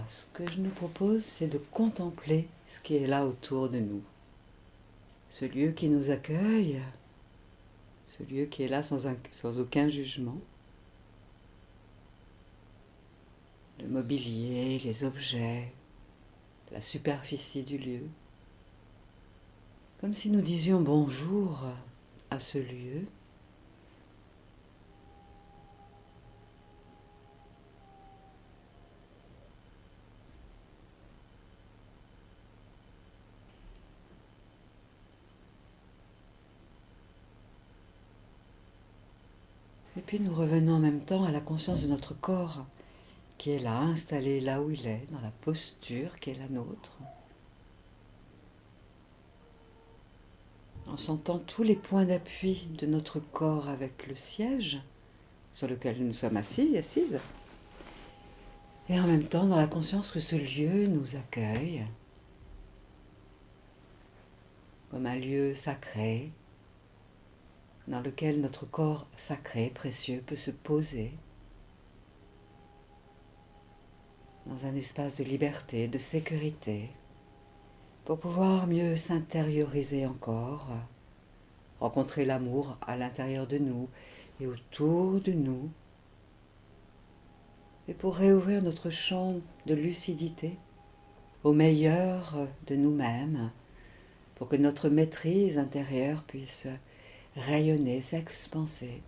ce que je nous propose, c'est de contempler ce qui est là autour de nous. Ce lieu qui nous accueille, ce lieu qui est là sans aucun jugement. Le mobilier, les objets, la superficie du lieu. Comme si nous disions bonjour à ce lieu. Et puis nous revenons en même temps à la conscience de notre corps, qui est là, installé là où il est, dans la posture qui est la nôtre. En sentant tous les points d'appui de notre corps avec le siège sur lequel nous sommes assises. Et en même temps dans la conscience que ce lieu nous accueille comme un lieu sacré dans lequel notre corps sacré, précieux, peut se poser dans un espace de liberté, de sécurité, pour pouvoir mieux s'intérioriser encore, rencontrer l'amour à l'intérieur de nous et autour de nous, et pour réouvrir notre champ de lucidité au meilleur de nous-mêmes, pour que notre maîtrise intérieure puisse rayonner, s'expanser,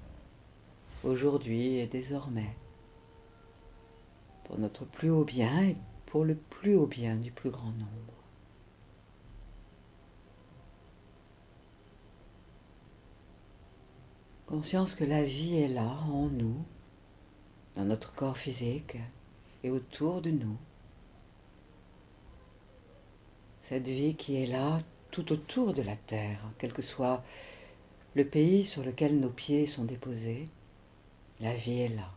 aujourd'hui et désormais, pour notre plus haut bien et pour le plus haut bien du plus grand nombre. Conscience que la vie est là, en nous, dans notre corps physique et autour de nous. Cette vie qui est là tout autour de la terre, quel que soit le pays sur lequel nos pieds sont déposés, la vie est là.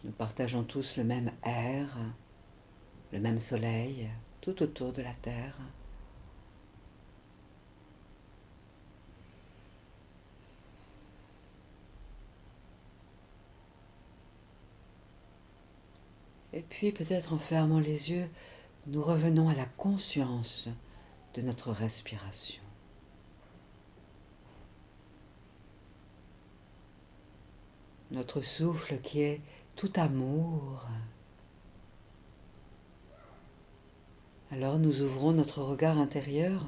Nous partageons tous le même air, le même soleil, tout autour de la terre. Et puis peut-être en fermant les yeux, nous revenons à la conscience de notre respiration. Notre souffle qui est tout amour. Alors nous ouvrons notre regard intérieur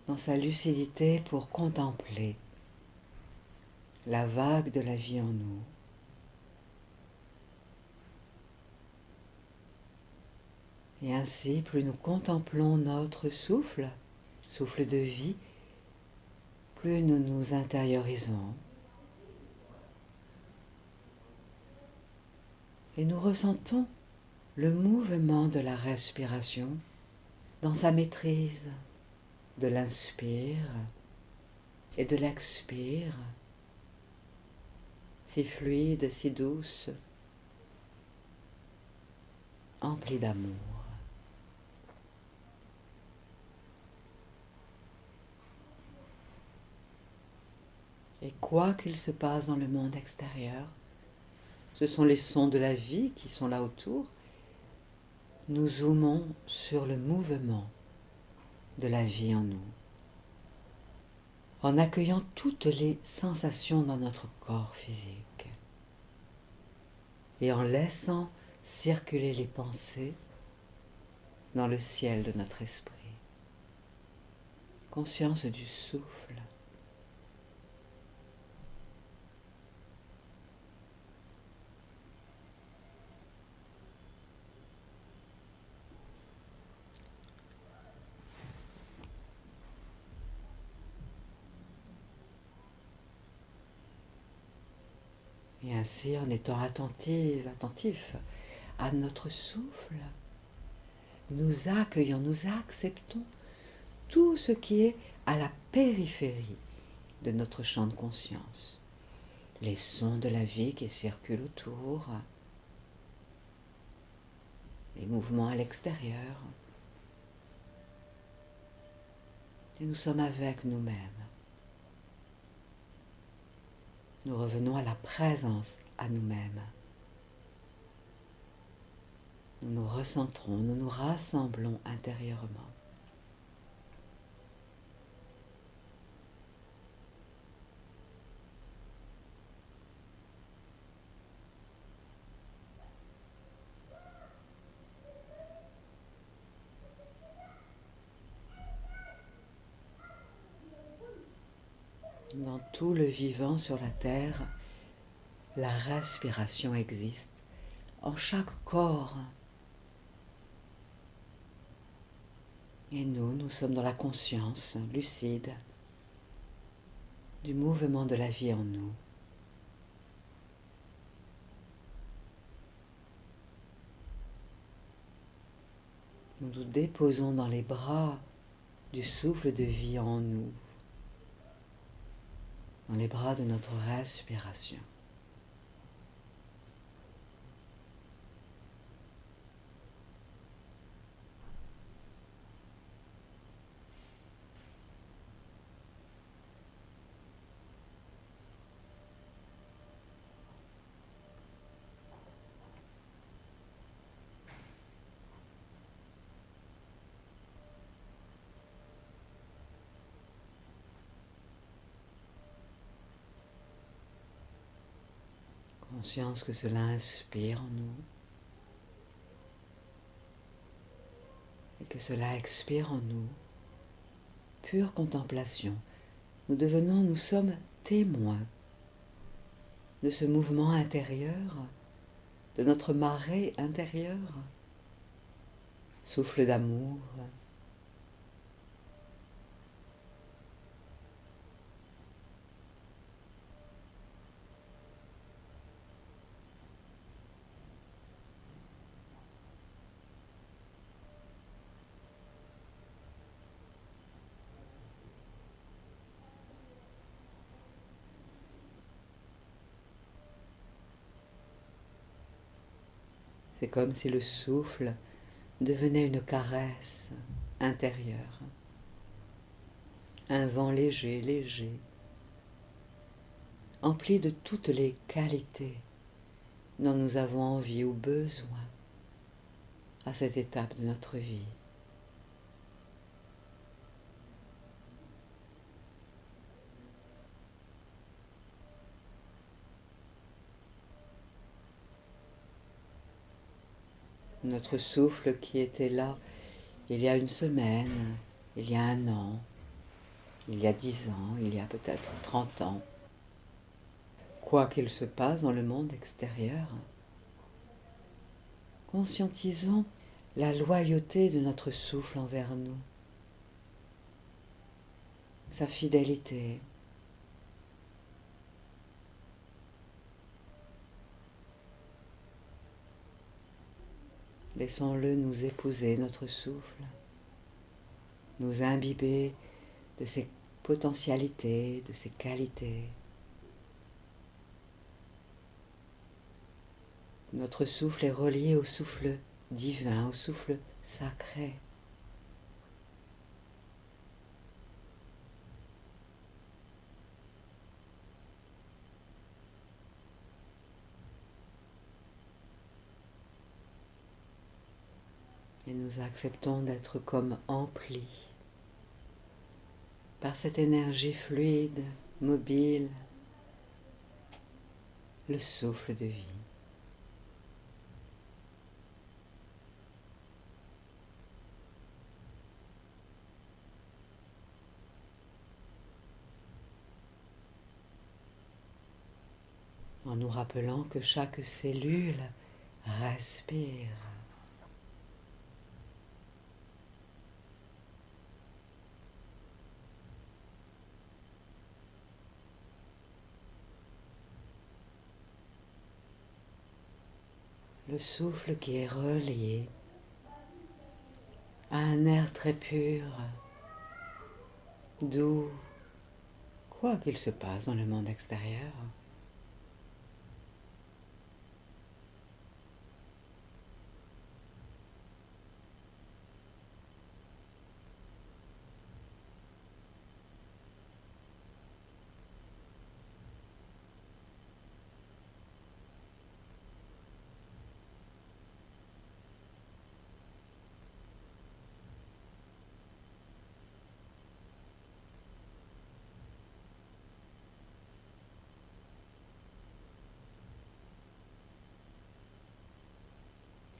dans sa lucidité pour contempler la vague de la vie en nous. Et ainsi, plus nous contemplons notre souffle, souffle de vie, plus nous nous intériorisons. Et nous ressentons le mouvement de la respiration dans sa maîtrise de l'inspire et de l'expire, si fluide, si douce, emplie d'amour. Et quoi qu'il se passe dans le monde extérieur, ce sont les sons de la vie qui sont là autour. Nous zoomons sur le mouvement de la vie en nous, en accueillant toutes les sensations dans notre corps physique et en laissant circuler les pensées dans le ciel de notre esprit. Conscience du souffle. Et ainsi, en étant attentif à notre souffle, nous accueillons, nous acceptons tout ce qui est à la périphérie de notre champ de conscience. Les sons de la vie qui circulent autour, les mouvements à l'extérieur. Et nous sommes avec nous-mêmes. Nous revenons à la présence à nous-mêmes. Nous nous recentrons, nous nous rassemblons intérieurement. Dans tout le vivant sur la terre, la respiration existe en chaque corps. Et nous sommes dans la conscience lucide du mouvement de la vie en nous. Nous nous déposons dans les bras du souffle de vie en nous, dans les bras de notre respiration. Conscience que cela inspire en nous et que cela expire en nous. Pure contemplation. Nous sommes témoins de ce mouvement intérieur, de notre marée intérieure. Souffle d'amour. C'est comme si le souffle devenait une caresse intérieure. Un vent léger, léger, empli de toutes les qualités dont nous avons envie ou besoin à cette étape de notre vie. Notre souffle qui était là il y a une semaine, il y a un an, il y a 10 ans, il y a peut-être 30 ans. Quoi qu'il se passe dans le monde extérieur, conscientisons la loyauté de notre souffle envers nous, sa fidélité. Laissons-le nous épouser, notre souffle, nous imbiber de ses potentialités, de ses qualités. Notre souffle est relié au souffle divin, au souffle sacré. Et nous acceptons d'être comme emplis par cette énergie fluide, mobile, le souffle de vie. En nous rappelant que chaque cellule respire. Le souffle qui est relié à un air très pur, doux, quoi qu'il se passe dans le monde extérieur.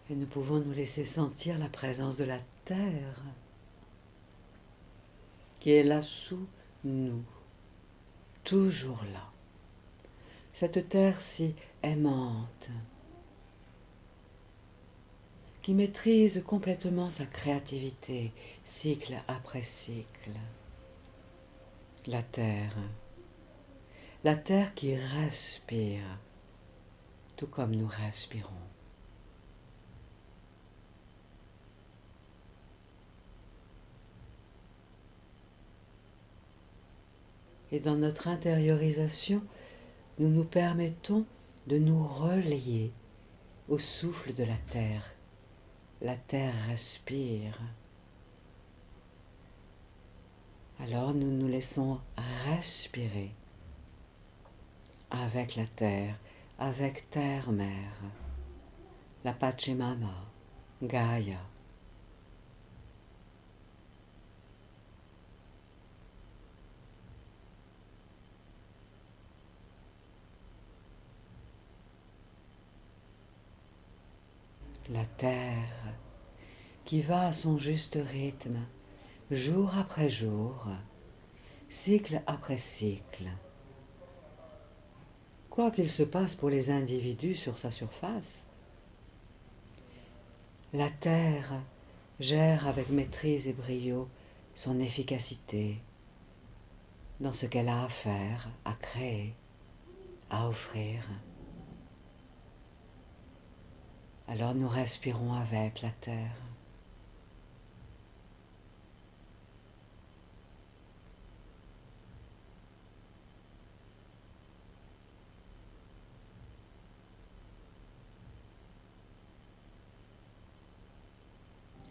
Et nous pouvons nous laisser sentir la présence de la terre qui est là sous nous, toujours là. Cette terre si aimante, qui maîtrise complètement sa créativité, cycle après cycle. La terre qui respire, tout comme nous respirons. Et dans notre intériorisation, nous nous permettons de nous relier au souffle de la terre. La terre respire. Alors nous nous laissons respirer avec la terre, avec terre-mère, la Pachamama, Gaïa. La terre qui va à son juste rythme, jour après jour, cycle après cycle. Quoi qu'il se passe pour les individus sur sa surface, la terre gère avec maîtrise et brio son efficacité dans ce qu'elle a à faire, à créer, à offrir. Alors nous respirons avec la terre.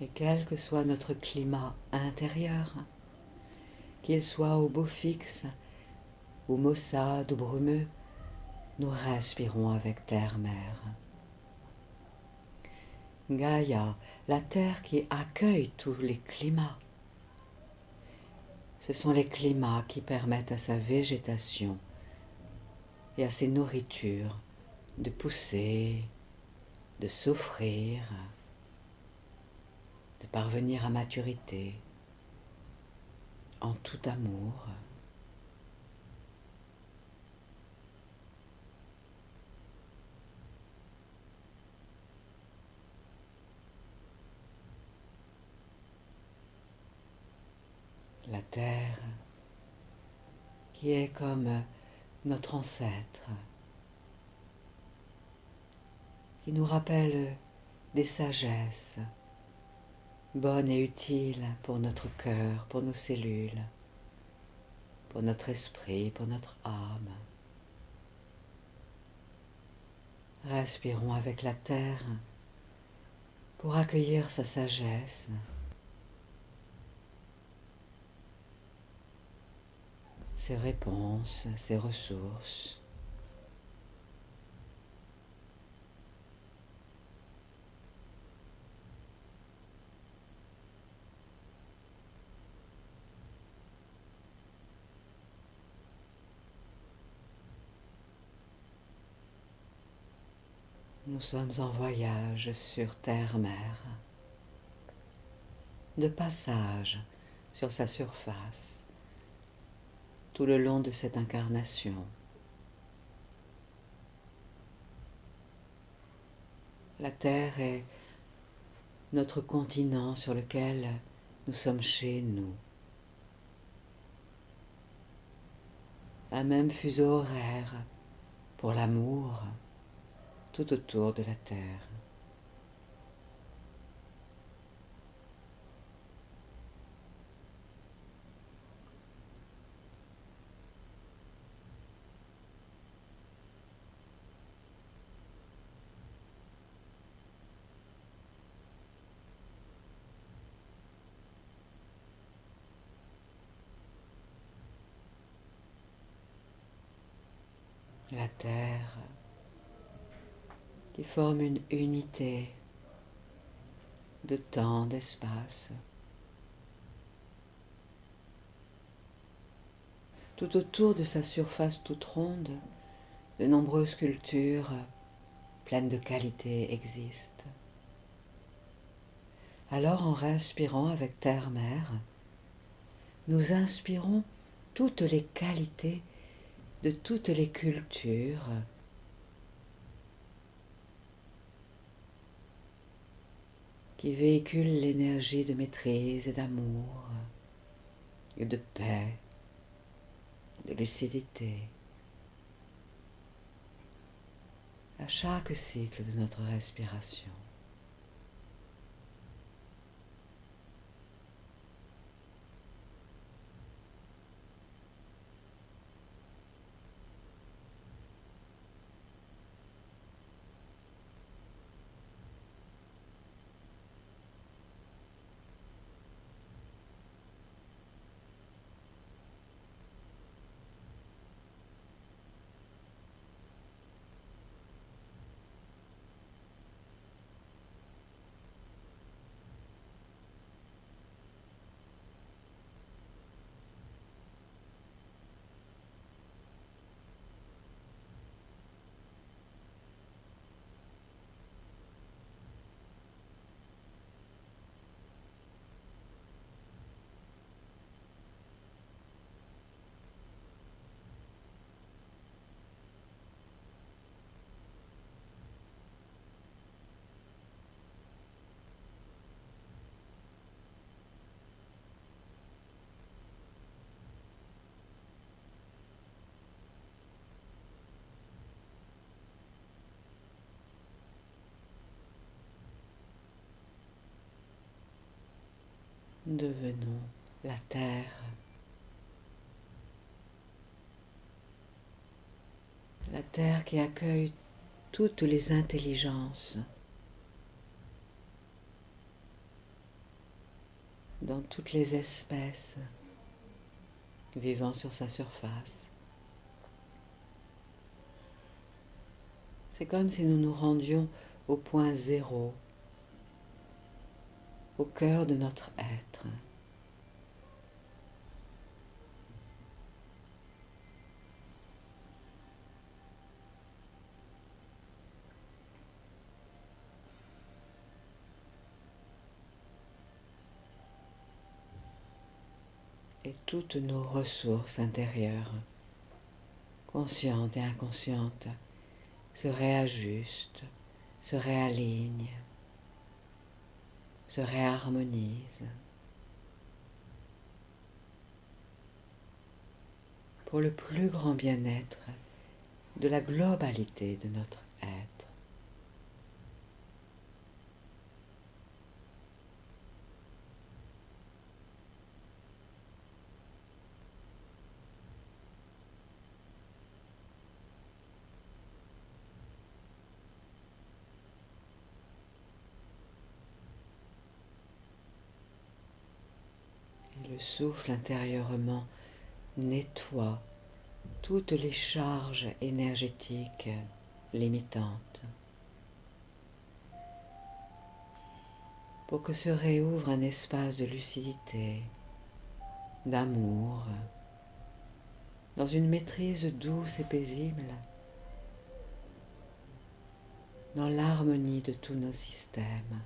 Et quel que soit notre climat intérieur, qu'il soit au beau fixe, ou maussade ou brumeux, nous respirons avec terre-mère. Gaïa, la terre qui accueille tous les climats. Ce sont les climats qui permettent à sa végétation et à ses nourritures de pousser, de s'offrir, de parvenir à maturité en tout amour. La terre qui est comme notre ancêtre, qui nous rappelle des sagesses bonnes et utiles pour notre cœur, pour nos cellules, pour notre esprit, pour notre âme. Respirons avec la terre pour accueillir sa sagesse, ses réponses, ses ressources. Nous sommes en voyage sur terre-mer, de passage sur sa surface, tout le long de cette incarnation. La Terre est notre continent sur lequel nous sommes chez nous. Un même fuseau horaire pour l'amour tout autour de la Terre. La Terre qui forme une unité de temps, d'espace. Tout autour de sa surface toute ronde, de nombreuses cultures pleines de qualité existent. Alors en respirant avec terre-mer, nous inspirons toutes les qualités de toutes les cultures qui véhiculent l'énergie de maîtrise et d'amour, et de paix, de lucidité. À chaque cycle de notre respiration. Devenons la terre qui accueille toutes les intelligences dans toutes les espèces vivant sur sa surface. C'est comme si nous nous rendions au point zéro, au cœur de notre être. Et toutes nos ressources intérieures, conscientes et inconscientes, se réajustent, se réalignent, se réharmonisent pour le plus grand bien-être de la globalité de notre être. Et le souffle intérieurement nettoie toutes les charges énergétiques limitantes pour que se réouvre un espace de lucidité, d'amour, dans une maîtrise douce et paisible, dans l'harmonie de tous nos systèmes.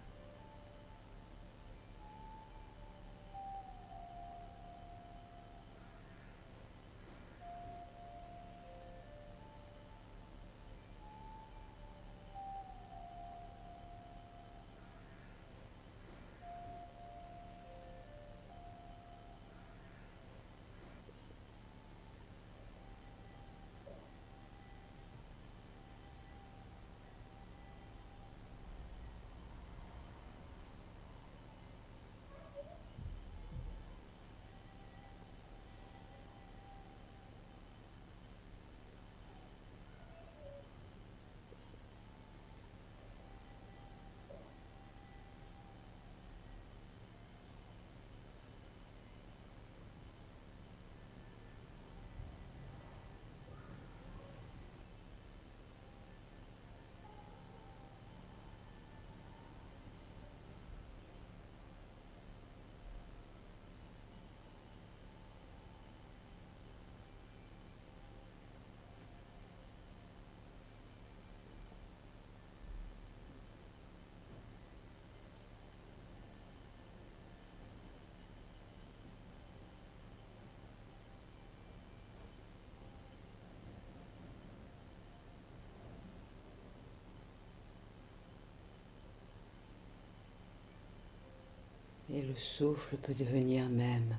Et le souffle peut devenir même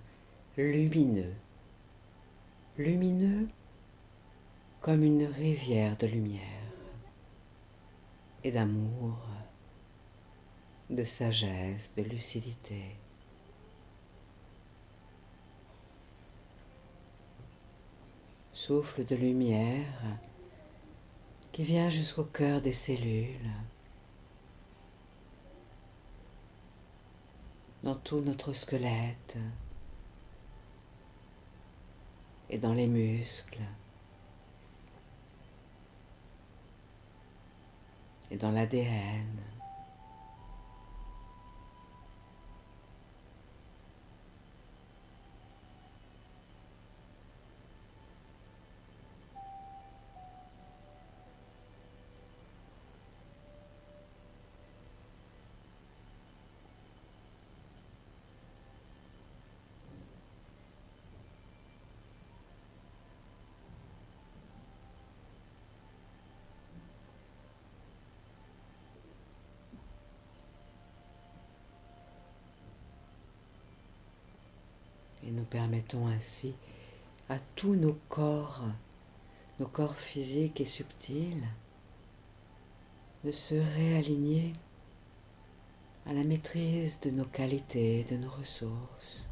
lumineux, lumineux comme une rivière de lumière et d'amour, de sagesse, de lucidité. Souffle de lumière qui vient jusqu'au cœur des cellules, dans tout notre squelette et dans les muscles et dans l'ADN. Et nous permettons ainsi à tous nos corps physiques et subtils, de se réaligner à la maîtrise de nos qualités, de nos ressources.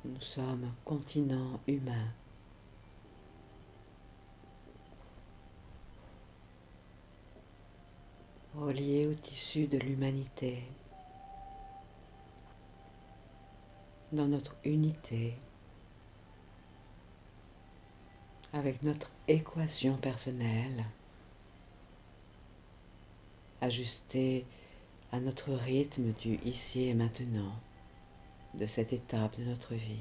Nous sommes un continent humain. Relié au tissu de l'humanité, dans notre unité, avec notre équation personnelle, ajustée à notre rythme du ici et maintenant, de cette étape de notre vie.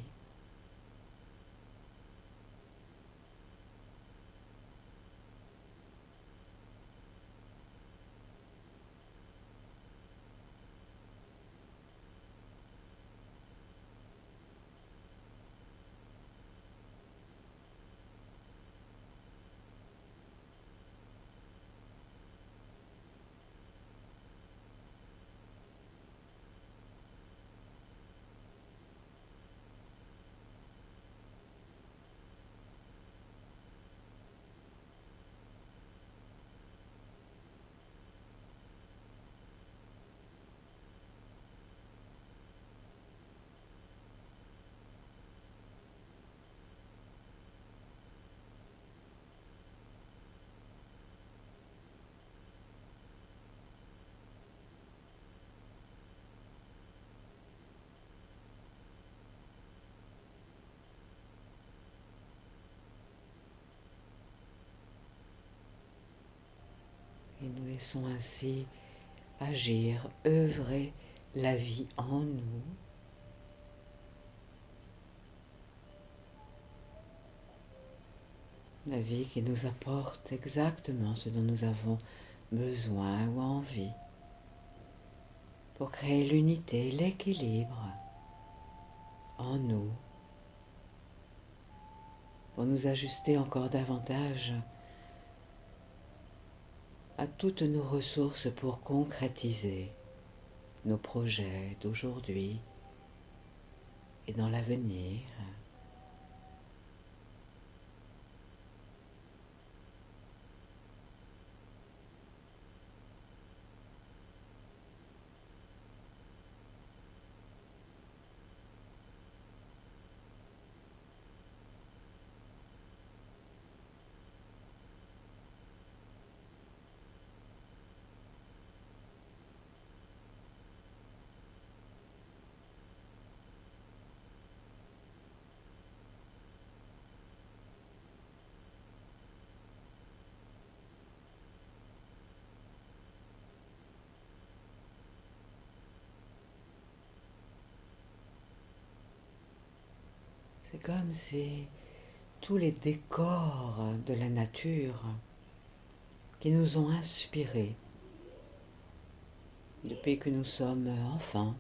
Et nous laissons ainsi agir, œuvrer la vie en nous, la vie qui nous apporte exactement ce dont nous avons besoin ou envie pour créer l'unité, l'équilibre en nous, pour nous ajuster encore davantage à toutes nos ressources pour concrétiser nos projets d'aujourd'hui et dans l'avenir. C'est comme si tous les décors de la nature qui nous ont inspirés depuis que nous sommes enfants,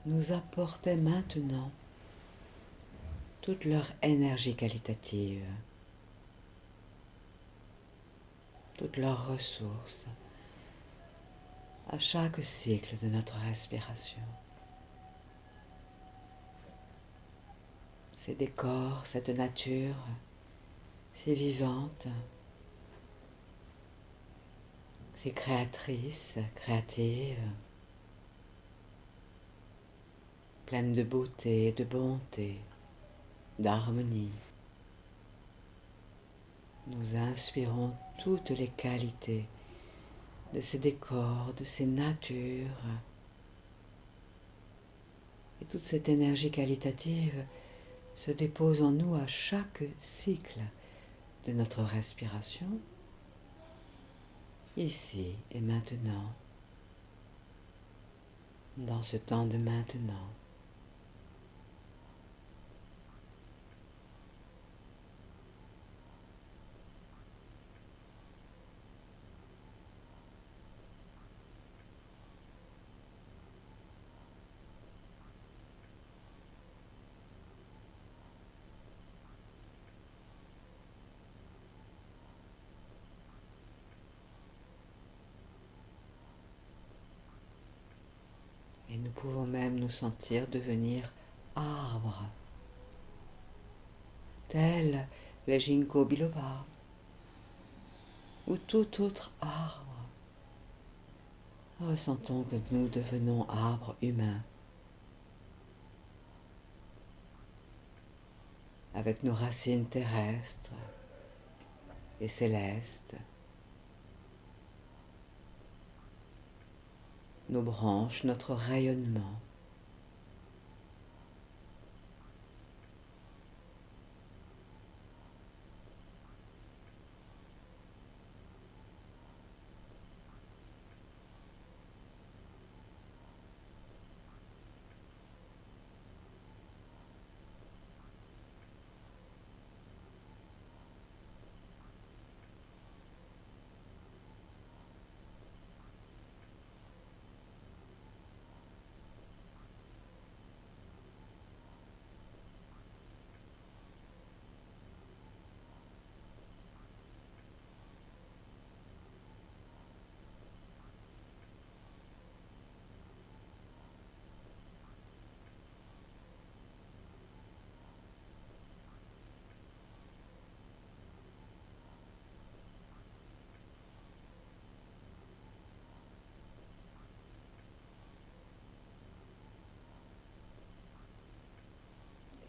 nous apportaient maintenant toute leur énergie qualitative, toutes leurs ressources à chaque cycle de notre respiration. Ces décors, cette nature, si vivante, si créatrice, créative, pleine de beauté, de bonté, d'harmonie. Nous inspirons toutes les qualités de ces décors, de ces natures. Et toute cette énergie qualitative se dépose en nous à chaque cycle de notre respiration, ici et maintenant, dans ce temps de maintenant. Et nous pouvons même nous sentir devenir arbres, tels les ginkgo biloba ou tout autre arbre. Ressentons que nous devenons arbres humains, avec nos racines terrestres et célestes, nos branches, notre rayonnement.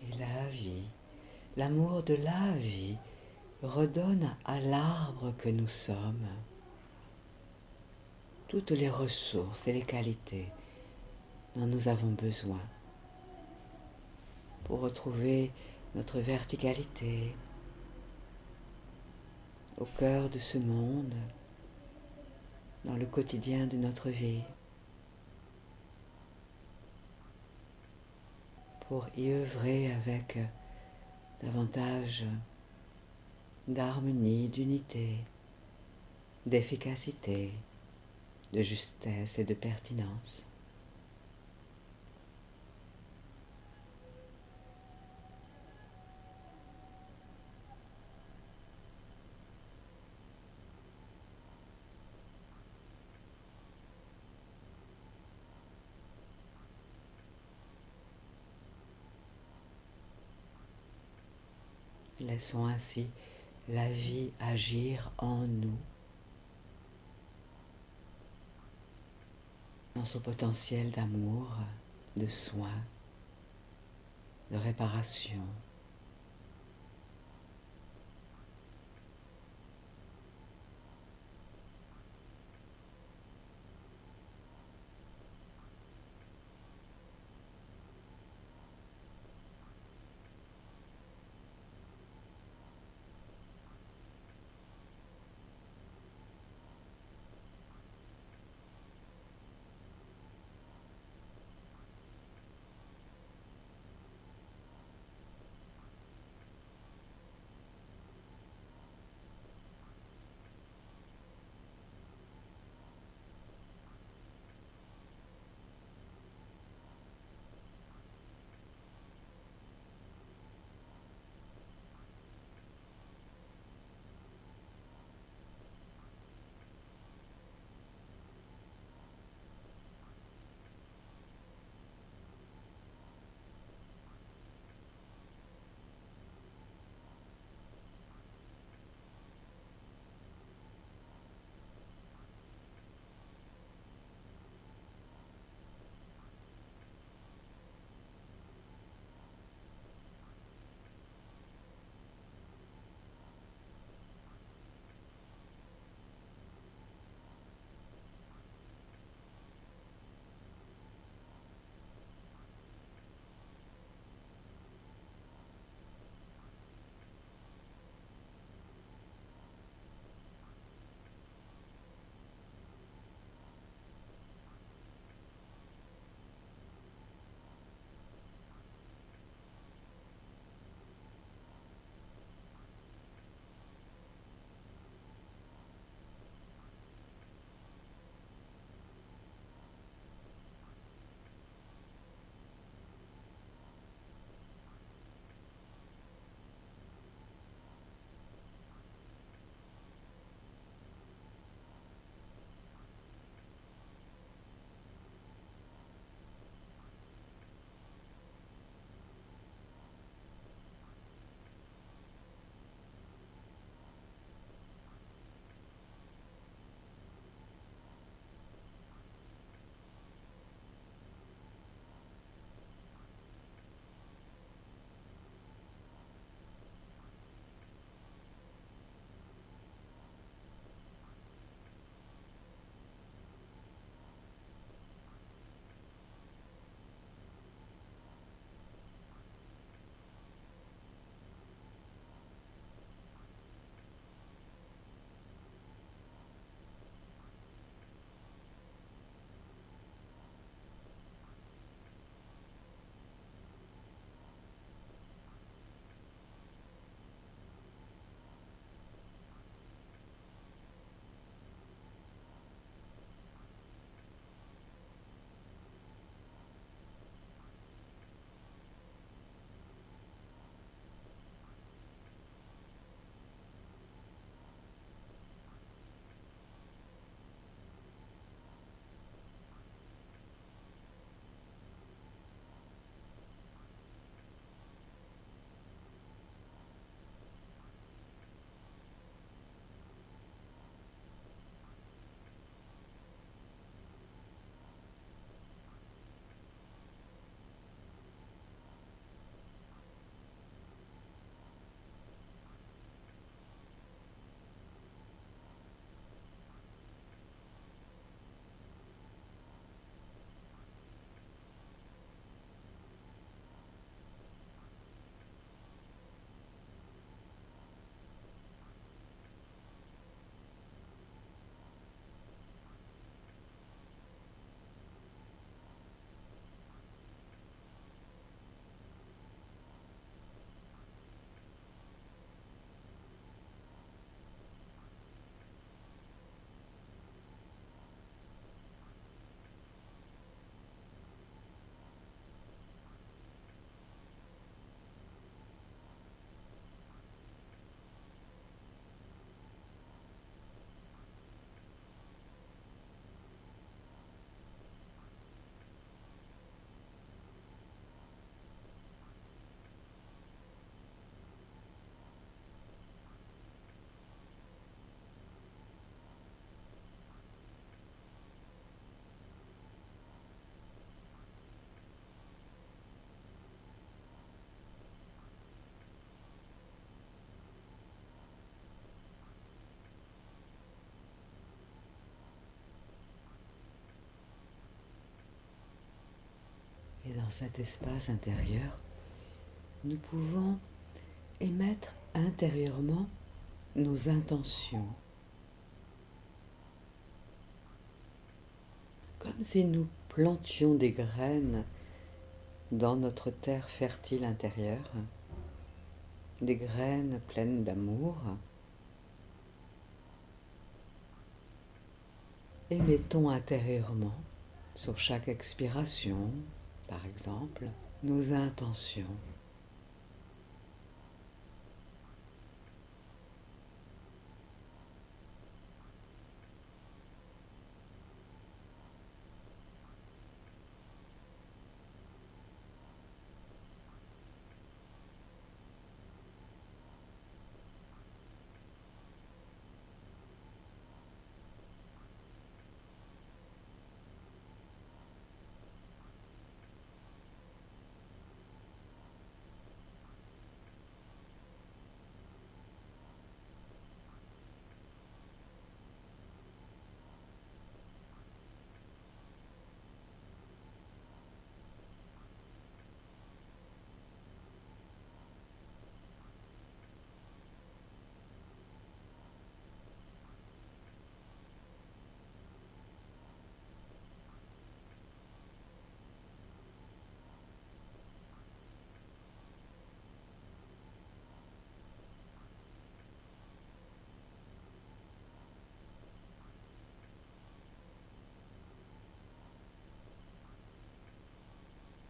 Et la vie, l'amour de la vie, redonne à l'arbre que nous sommes toutes les ressources et les qualités dont nous avons besoin pour retrouver notre verticalité au cœur de ce monde, dans le quotidien de notre vie, pour y œuvrer avec davantage d'harmonie, d'unité, d'efficacité, de justesse et de pertinence. Laissons ainsi la vie agir en nous, dans son potentiel d'amour, de soin, de réparation. dans cet espace intérieur, nous pouvons émettre intérieurement nos intentions, comme si nous plantions des graines dans notre terre fertile intérieure, des graines pleines d'amour. Émettons intérieurement, sur chaque expiration, par exemple, nos intentions.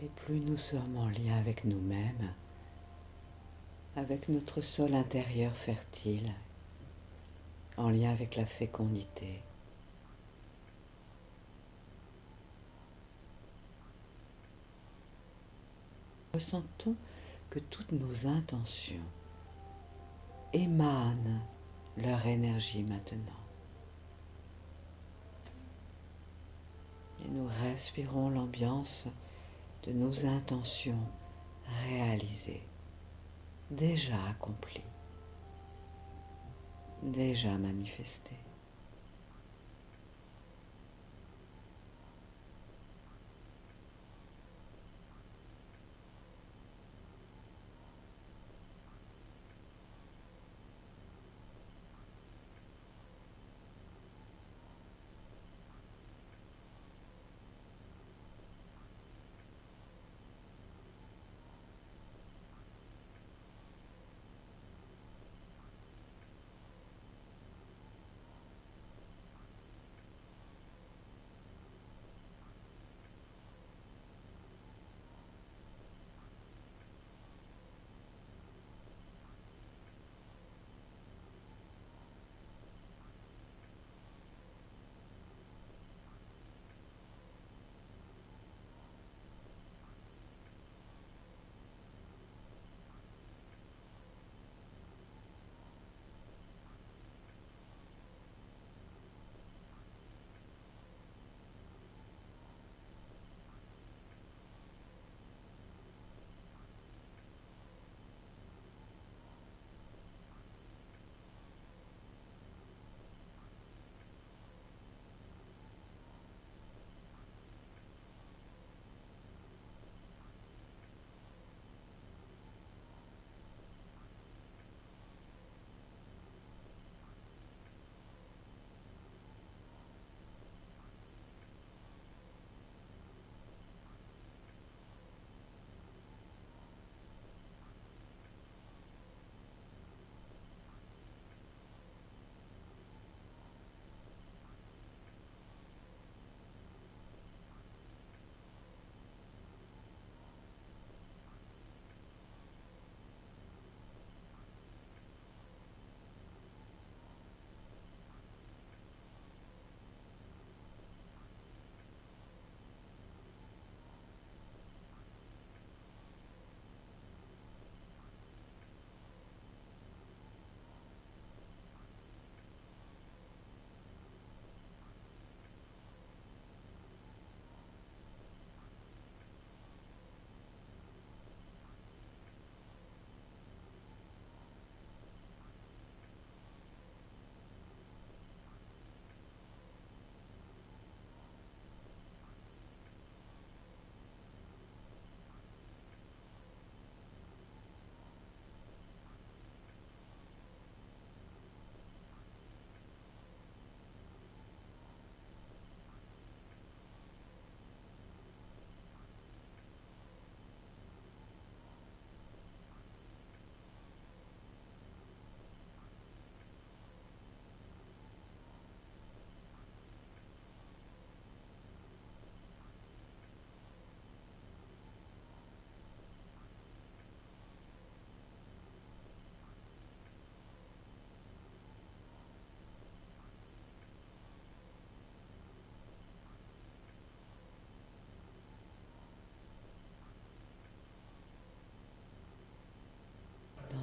Et plus nous sommes en lien avec nous-mêmes, avec notre sol intérieur fertile, en lien avec la fécondité, ressentons que toutes nos intentions émanent leur énergie maintenant. Et nous respirons l'ambiance de nos intentions réalisées, déjà accomplies, déjà manifestées.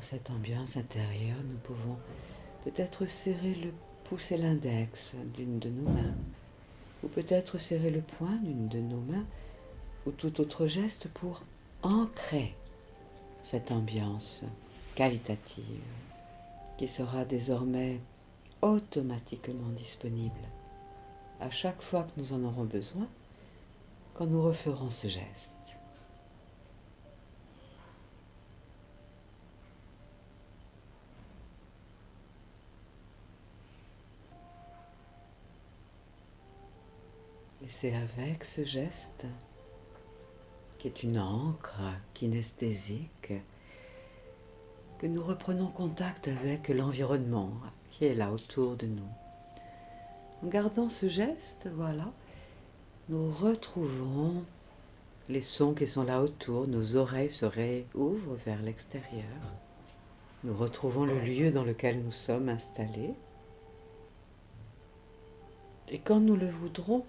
dans cette ambiance intérieure, nous pouvons peut-être serrer le pouce et l'index d'une de nos mains, ou peut-être serrer le poing d'une de nos mains, ou tout autre geste pour ancrer cette ambiance qualitative qui sera désormais automatiquement disponible à chaque fois que nous en aurons besoin quand nous referons ce geste. Et c'est avec ce geste, qui est une ancre kinesthésique, que nous reprenons contact avec l'environnement qui est là autour de nous. En gardant ce geste, voilà, nous retrouvons les sons qui sont là autour, nos oreilles se réouvrent vers l'extérieur. Nous retrouvons le lieu dans lequel nous sommes installés. Et quand nous le voudrons,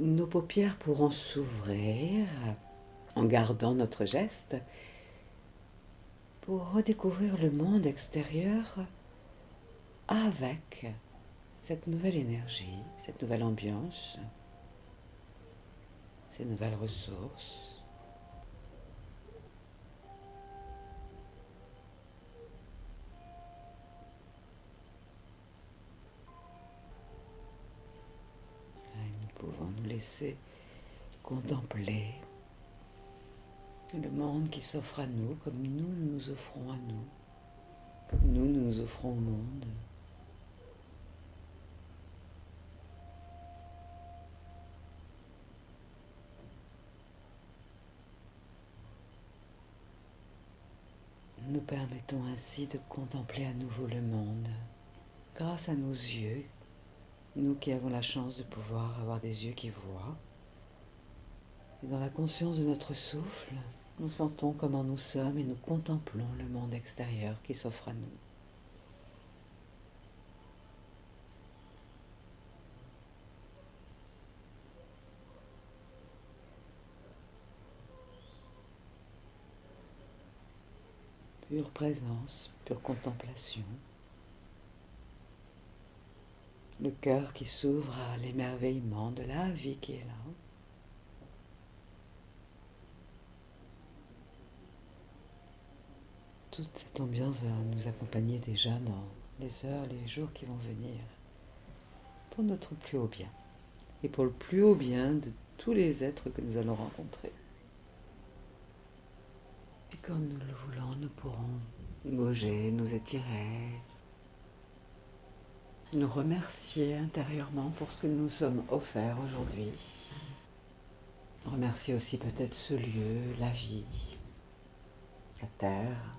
nos paupières pourront s'ouvrir en gardant notre geste pour redécouvrir le monde extérieur avec cette nouvelle énergie, cette nouvelle ambiance, ces nouvelles ressources. Et nous pouvons nous laisser contempler le monde qui s'offre à nous comme nous nous offrons à nous, comme nous nous offrons au monde. Nous permettons ainsi de contempler à nouveau le monde grâce à nos yeux, nous qui avons la chance de pouvoir avoir des yeux qui voient. Et dans la conscience de notre souffle, nous sentons comment nous sommes et nous contemplons le monde extérieur qui s'offre à nous. Pure présence, pure contemplation. Le cœur qui s'ouvre à l'émerveillement de la vie qui est là. Toute cette ambiance va nous accompagner déjà dans les heures, les jours qui vont venir, pour notre plus haut bien, et pour le plus haut bien de tous les êtres que nous allons rencontrer. Et comme nous le voulons, nous pourrons bouger, nous étirer, nous remercier intérieurement pour ce que nous sommes offerts aujourd'hui. Remercier aussi peut-être ce lieu, la vie, la terre,